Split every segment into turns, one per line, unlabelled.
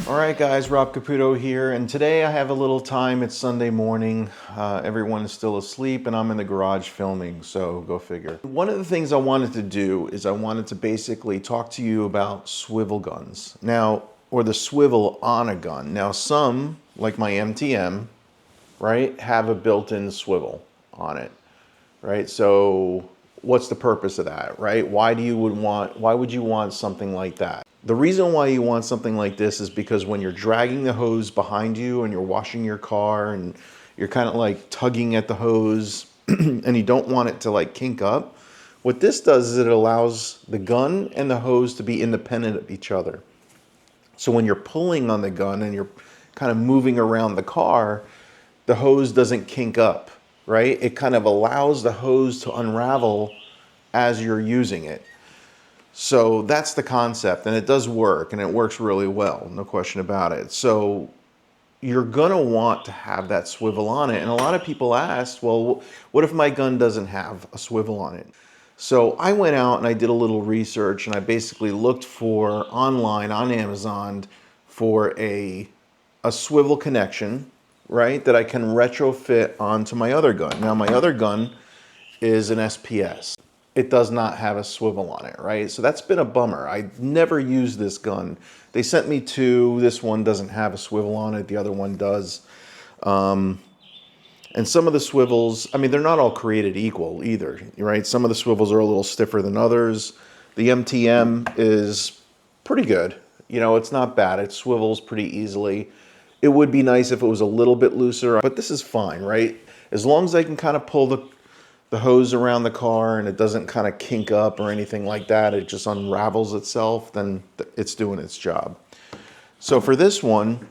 Alright guys, Rob Caputo here, and today I have a little time. It's Sunday morning, everyone is still asleep and I'm in the garage filming, so go figure. One of the things I wanted to do is I wanted to basically talk to you about swivel guns. Now, or the swivel on a gun. Now some, like my MTM, right, have a built-in swivel on it, right? So what's the purpose of that, right? Why would you want something like that? The reason why you want something like this is because when you're dragging the hose behind you and you're washing your car and you're kind of like tugging at the hose and you don't want it to like kink up, what this does is it allows the gun and the hose to be independent of each other. So when you're pulling on the gun and you're kind of moving around the car, the hose doesn't kink up, right? It kind of allows the hose to unravel as you're using it. So that's the concept, and it does work, and it works really well, no question about it. So you're gonna want to have that swivel on it. And a lot of people asked, well, what if my gun doesn't have a swivel on it? So I went out and I did a little research, and I basically looked for online on Amazon for a swivel connection, right, that I can retrofit onto my other gun. Now my other gun is an SPS. It does not have a swivel on it, right? So that's been a bummer. I never used this gun. They sent me two. This one doesn't have a swivel on it. The other one does. And some of the swivels, I mean, they're not all created equal either, right? Some of the swivels are a little stiffer than others. The MTM is pretty good. You know, it's not bad. It swivels pretty easily. It would be nice if it was a little bit looser, but this is fine, right? As long as I can kind of pull the hose around the car and it doesn't kind of kink up or anything like that, it just unravels itself, then it's doing its job. So for this one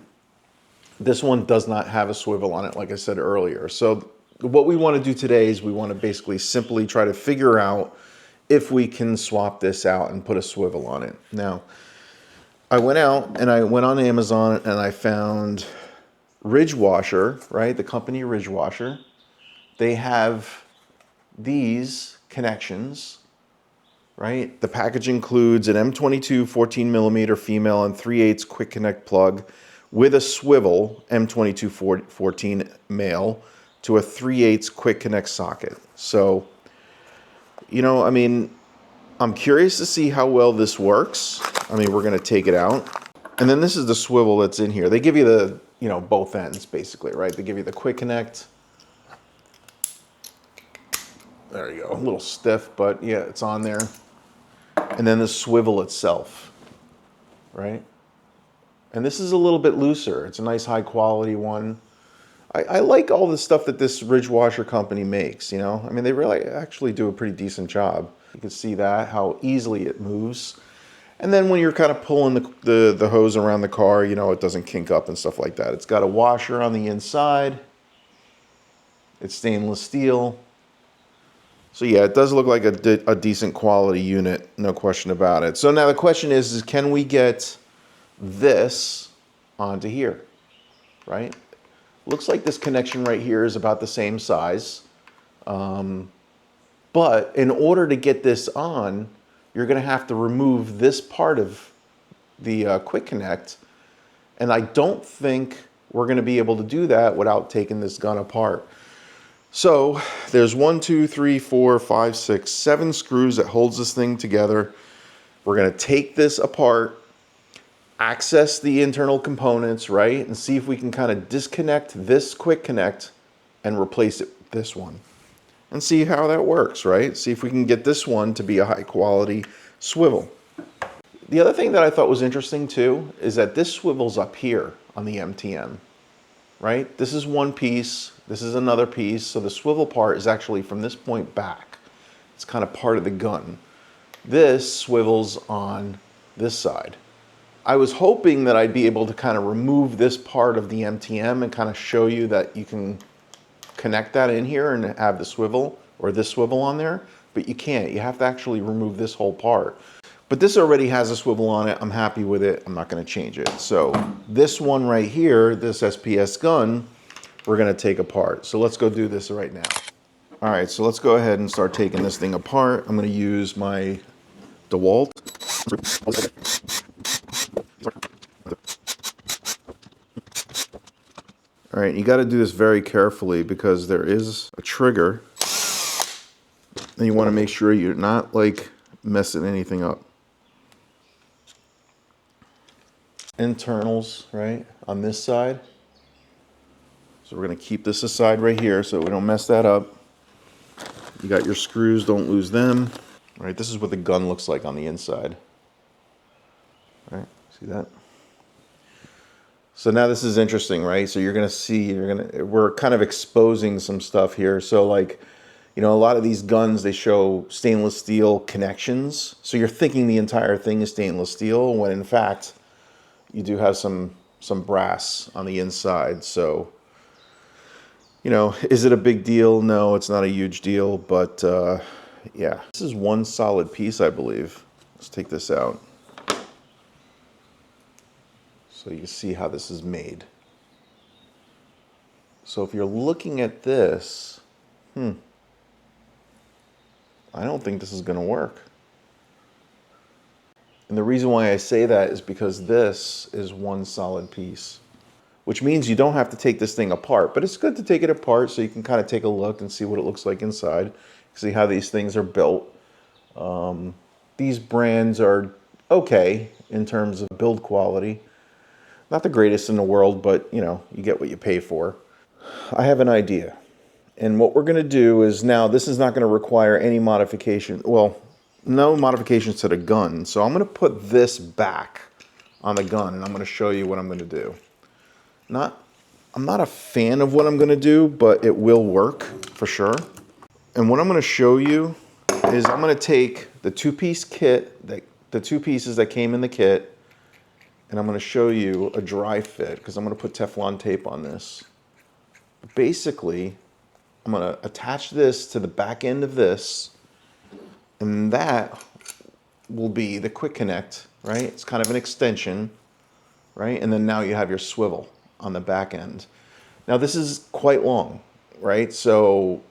does not have a swivel on it, like I said earlier. So what we want to do today is we want to basically simply try to figure out if we can swap this out and put a swivel on it. Now, I went out and I went on Amazon and I found WASHRE, right? The company WASHRE. They have these connections, right? The package includes an M22 14mm female and 3/8 quick connect plug with a swivel M22 14 male to a 3/8 quick connect socket. So, you know, I mean, I'm curious to see how well this works. I mean, we're going to take it out. And then this is the swivel that's in here. They give you the, you know, both ends basically, right? They give you the quick connect. There you go, a little stiff, but yeah, it's on there. And then the swivel itself, right? And this is a little bit looser. It's a nice high quality one. I like all the stuff that this WASHRE company makes, you know? I mean, they really actually do a pretty decent job. You can see that, how easily it moves. And then when you're kind of pulling the hose around the car, you know, it doesn't kink up and stuff like that. It's got a washer on the inside. It's stainless steel. So yeah, it does look like a decent quality unit, no question about it. So now the question is can we get this onto here, right? Looks like this connection right here is about the same size. But in order to get this on, you're gonna have to remove this part of the quick connect. And I don't think we're gonna be able to do that without taking this gun apart. So there's 1, 2, 3, 4, 5, 6, 7 screws that holds this thing together. We're going to take this apart, access the internal components, right? And see if we can kind of disconnect this quick connect and replace it with this one. And see how that works, right? See if we can get this one to be a high quality swivel. The other thing that I thought was interesting too is that this swivel's up here on the MTM. Right? This is one piece, this is another piece, so the swivel part is actually from this point back. It's kind of part of the gun. This swivels on this side. I was hoping that I'd be able to kind of remove this part of the MTM and kind of show you that you can connect that in here and have the swivel or this swivel on there, but you can't. You have to actually remove this whole part. But this already has a swivel on it. I'm happy with it. I'm not going to change it. So this one right here, this SPS gun, we're going to take apart. So let's go do this right now. All right, so let's go ahead and start taking this thing apart. I'm going to use my DeWalt. All right, you got to do this very carefully because there is a trigger, and you want to make sure you're not like messing anything up. Internals, right, on this side. So we're going to keep this aside right here so we don't mess that up. You got your screws, don't lose them. All right, this is what the gun looks like on the inside. All right, see that? So now this is interesting, right? So you're going to see, we're kind of exposing some stuff here. So like, you know, a lot of these guns, they show stainless steel connections. So you're thinking the entire thing is stainless steel when in fact, you do have some brass on the inside. So, you know, is it a big deal? No, it's not a huge deal, but yeah. This is one solid piece, I believe. Let's take this out. So you can see how this is made. So if you're looking at this, I don't think this is going to work. And the reason why I say that is because this is one solid piece, which means you don't have to take this thing apart, but it's good to take it apart so you can kind of take a look and see what it looks like inside, see how these things are built. These brands are okay in terms of build quality. Not the greatest in the world, but you know, you get what you pay for. I have an idea. And what we're going to do is now, this is not going to require any modification. Well, no modifications to the gun. So I'm going to put this back on the gun and I'm going to show you what I'm going to do. I'm not a fan of what I'm going to do, but it will work for sure. And what I'm going to show you is I'm going to take the two-piece kit, the two pieces that came in the kit, and I'm going to show you a dry fit because I'm going to put Teflon tape on this. Basically, I'm going to attach this to the back end of this, and that will be the quick connect, right? It's kind of an extension, right? And then now you have your swivel on the back end. Now this is quite long, right? So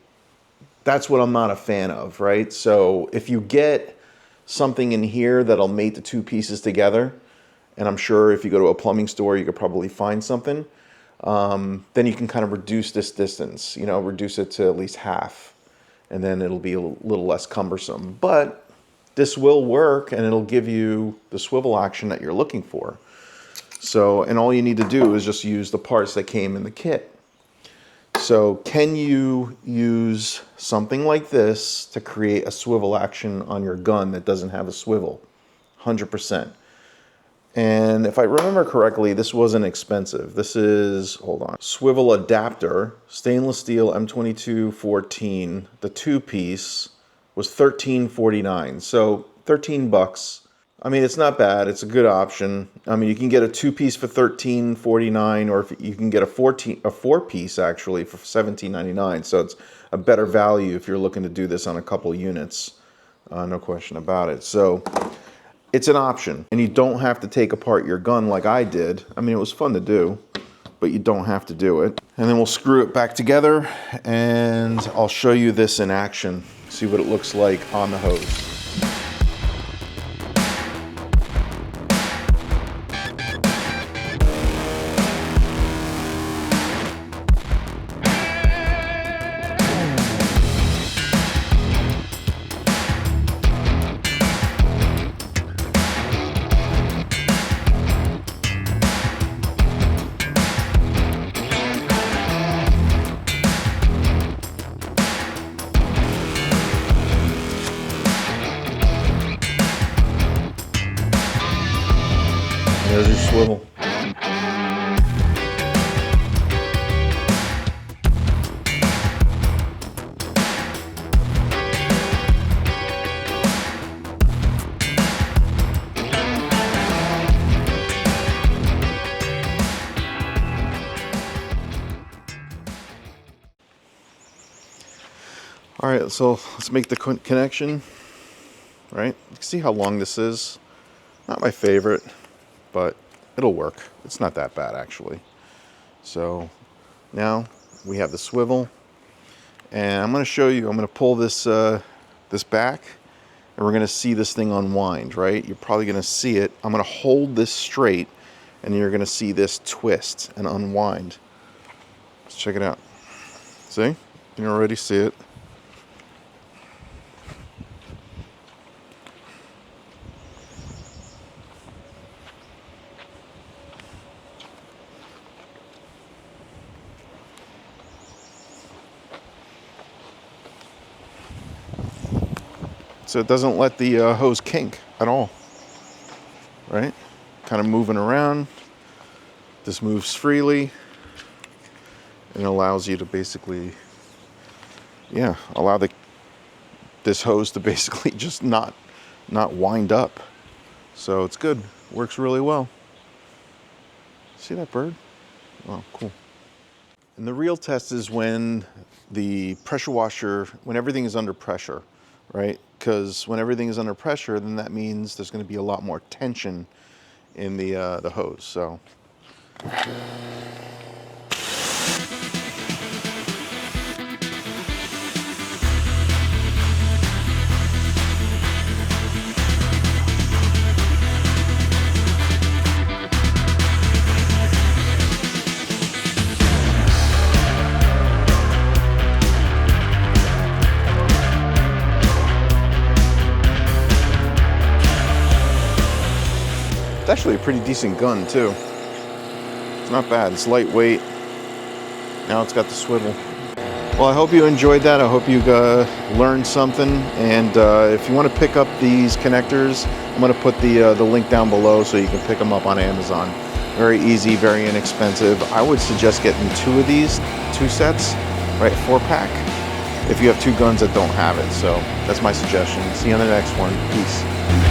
that's what I'm not a fan of, right? So if you get something in here that'll mate the two pieces together, and I'm sure if you go to a plumbing store, you could probably find something, then you can kind of reduce this distance, you know, reduce it to at least half, and then it'll be a little less cumbersome. But this will work, and it'll give you the swivel action that you're looking for. So, and all you need to do is just use the parts that came in the kit. So can you use something like this to create a swivel action on your gun that doesn't have a swivel? 100%. And if I remember correctly, this wasn't expensive. This is, hold on, swivel adapter, stainless steel M2214. The two-piece was $13.49. So 13 bucks. I mean, it's not bad. It's a good option. I mean, you can get a two-piece for $13.49, or if you can get a four-piece actually for $17.99. So it's a better value if you're looking to do this on a couple units. No question about it. So it's an option, and you don't have to take apart your gun like I did. I mean, it was fun to do, but you don't have to do it. And then we'll screw it back together, and I'll show you this in action. See what it looks like on the hose. There's your swivel. All right, so let's make the connection, right? You can see how long this is. Not my favorite, but it'll work. It's not that bad, actually. So now we have the swivel, and I'm going to show you, I'm going to pull this, this back, and we're going to see this thing unwind, right? You're probably going to see it. I'm going to hold this straight, and you're going to see this twist and unwind. Let's check it out. See? You can already see it. So it doesn't let the hose kink at all, right? Kind of moving around. This moves freely and allows you to basically, yeah, allow this hose to basically just not wind up. So it's good, works really well. See that bird? Oh, cool. And the real test is when the pressure washer, when everything is under pressure, right? Because when everything is under pressure, then that means there's going to be a lot more tension in the hose. So. It's actually a pretty decent gun too. It's not bad, it's lightweight. Now it's got the swivel. Well, I hope you enjoyed that. I hope you learned something. And if you want to pick up these connectors, I'm going to put the link down below so you can pick them up on Amazon. Very easy, very inexpensive. I would suggest getting 2 of these, 2 sets, right, 4-pack, if you have 2 guns that don't have it. So that's my suggestion. See you on the next one. Peace.